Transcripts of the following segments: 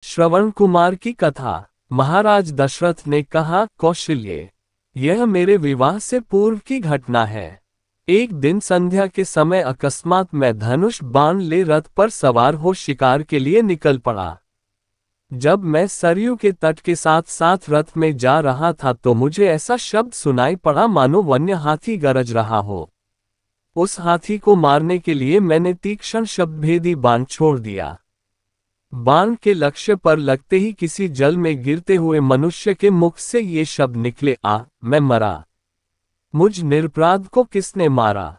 श्रवण कुमार की कथा। महाराज दशरथ ने कहा, कौशल्य, यह मेरे विवाह से पूर्व की घटना है। एक दिन संध्या के समय अकस्मात मैं धनुष बाण ले रथ पर सवार हो शिकार के लिए निकल पड़ा। जब मैं सरयू के तट के साथ साथ रथ में जा रहा था तो मुझे ऐसा शब्द सुनाई पड़ा मानो वन्य हाथी गरज रहा हो। उस हाथी को मारने के लिए मैंने तीक्ष्ण शब्दभेदी बाण छोड़ दिया। बाण के लक्ष्य पर लगते ही किसी जल में गिरते हुए मनुष्य के मुख से ये शब्द निकले, आ, मैं मरा। मुझ निरपराध को किसने मारा?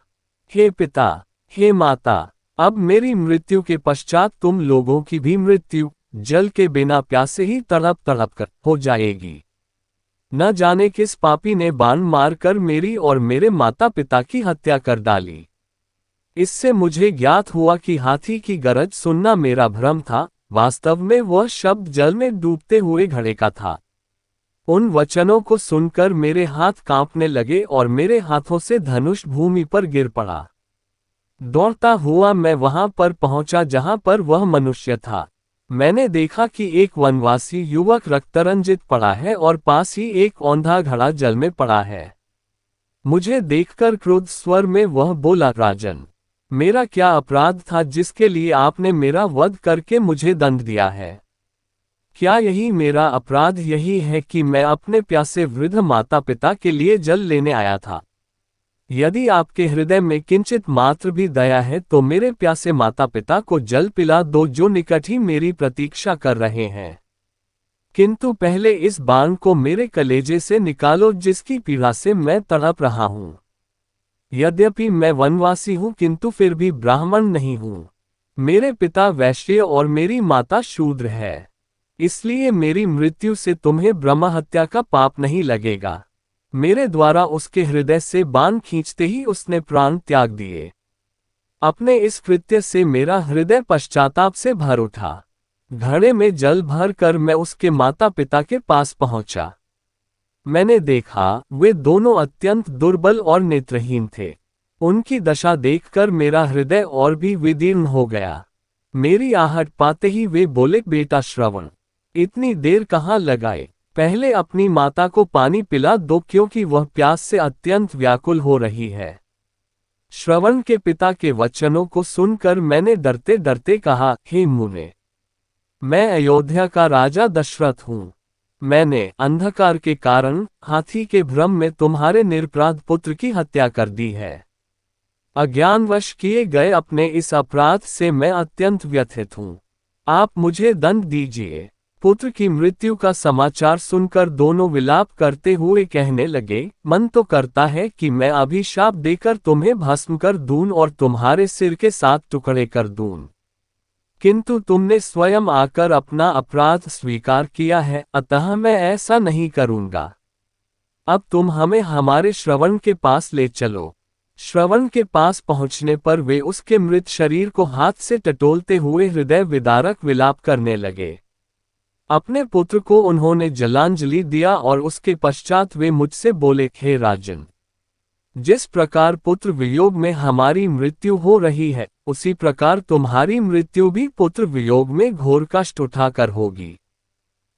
हे पिता, हे माता, अब मेरी मृत्यु के पश्चात तुम लोगों की भी मृत्यु जल के बिना प्यासे ही तड़प तड़प कर हो जाएगी। न जाने किस पापी ने बाण मारकर मेरी और मेरे माता पिता की हत्या कर डाली। इससे मुझे ज्ञात हुआ कि हाथी की गरज सुनना मेरा भ्रम था, वास्तव में वह शब्द जल में डूबते हुए घड़े का था। उन वचनों को सुनकर मेरे हाथ कांपने लगे और मेरे हाथों से धनुष भूमि पर गिर पड़ा। दौड़ता हुआ मैं वहां पर पहुंचा जहां पर वह मनुष्य था। मैंने देखा कि एक वनवासी युवक रक्तरंजित पड़ा है और पास ही एक औंधा घड़ा जल में पड़ा है। मुझे देखकर क्रोध स्वर में वह बोला, राजन, मेरा क्या अपराध था जिसके लिए आपने मेरा वध करके मुझे दंड दिया है? क्या यही मेरा अपराध यही है कि मैं अपने प्यासे वृद्ध माता पिता के लिए जल लेने आया था? यदि आपके हृदय में किंचित मात्र भी दया है तो मेरे प्यासे माता पिता को जल पिला दो जो निकट ही मेरी प्रतीक्षा कर रहे हैं। किंतु पहले इस बाण को मेरे कलेजे से निकालो जिसकी पीड़ा से मैं तड़प रहा हूं। यद्यपि मैं वनवासी हूं किंतु फिर भी ब्राह्मण नहीं हूं। मेरे पिता वैश्य और मेरी माता शूद्र है, इसलिए मेरी मृत्यु से तुम्हें ब्रह्महत्या का पाप नहीं लगेगा। मेरे द्वारा उसके हृदय से बाण खींचते ही उसने प्राण त्याग दिए। अपने इस कृत्य से मेरा हृदय पश्चाताप से भर उठा। घड़े में जल भर कर मैं उसके माता पिता के पास पहुंचा। मैंने देखा वे दोनों अत्यंत दुर्बल और नेत्रहीन थे। उनकी दशा देखकर मेरा हृदय और भी विदीर्ण हो गया। मेरी आहट पाते ही वे बोले, बेटा श्रवण, इतनी देर कहाँ लगाए? पहले अपनी माता को पानी पिला दो क्योंकि वह प्यास से अत्यंत व्याकुल हो रही है। श्रवण के पिता के वचनों को सुनकर मैंने डरते डरते कहा, हे मुने, मैं अयोध्या का राजा दशरथ हूं। मैंने अंधकार के कारण हाथी के भ्रम में तुम्हारे निरपराध पुत्र की हत्या कर दी है। अज्ञानवश किए गए अपने इस अपराध से मैं अत्यंत व्यथित हूं। आप मुझे दंड दीजिए। पुत्र की मृत्यु का समाचार सुनकर दोनों विलाप करते हुए कहने लगे, मन तो करता है कि मैं अभिशाप देकर तुम्हें भस्म कर दूं और तुम्हारे सिर के 7 टुकड़े कर दूं। किंतु तुमने स्वयं आकर अपना अपराध स्वीकार किया है, अतः मैं ऐसा नहीं करूंगा। अब तुम हमें हमारे श्रवण के पास ले चलो। श्रवण के पास पहुंचने पर वे उसके मृत शरीर को हाथ से टटोलते हुए हृदय विदारक विलाप करने लगे। अपने पुत्र को उन्होंने जलांजलि दिया और उसके पश्चात वे मुझसे बोले, हे राजन, जिस प्रकार पुत्र वियोग में हमारी मृत्यु हो रही है उसी प्रकार तुम्हारी मृत्यु भी पुत्र वियोग में घोर कष्ट उठाकर होगी।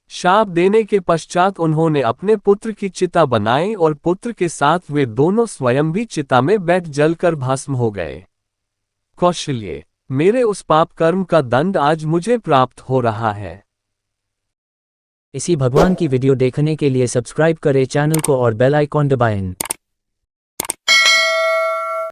शाप देने के पश्चात उन्होंने अपने पुत्र की चिता बनाई और पुत्र के साथ वे दोनों स्वयं भी चिता में बैठ जलकर भस्म हो गए। कौशल्य, मेरे उस पाप कर्म का दंड आज मुझे प्राप्त हो रहा है। इसी भगवान की वीडियो देखने के लिए सब्सक्राइब करें चैनल को और बेल आइकॉन दबाएं।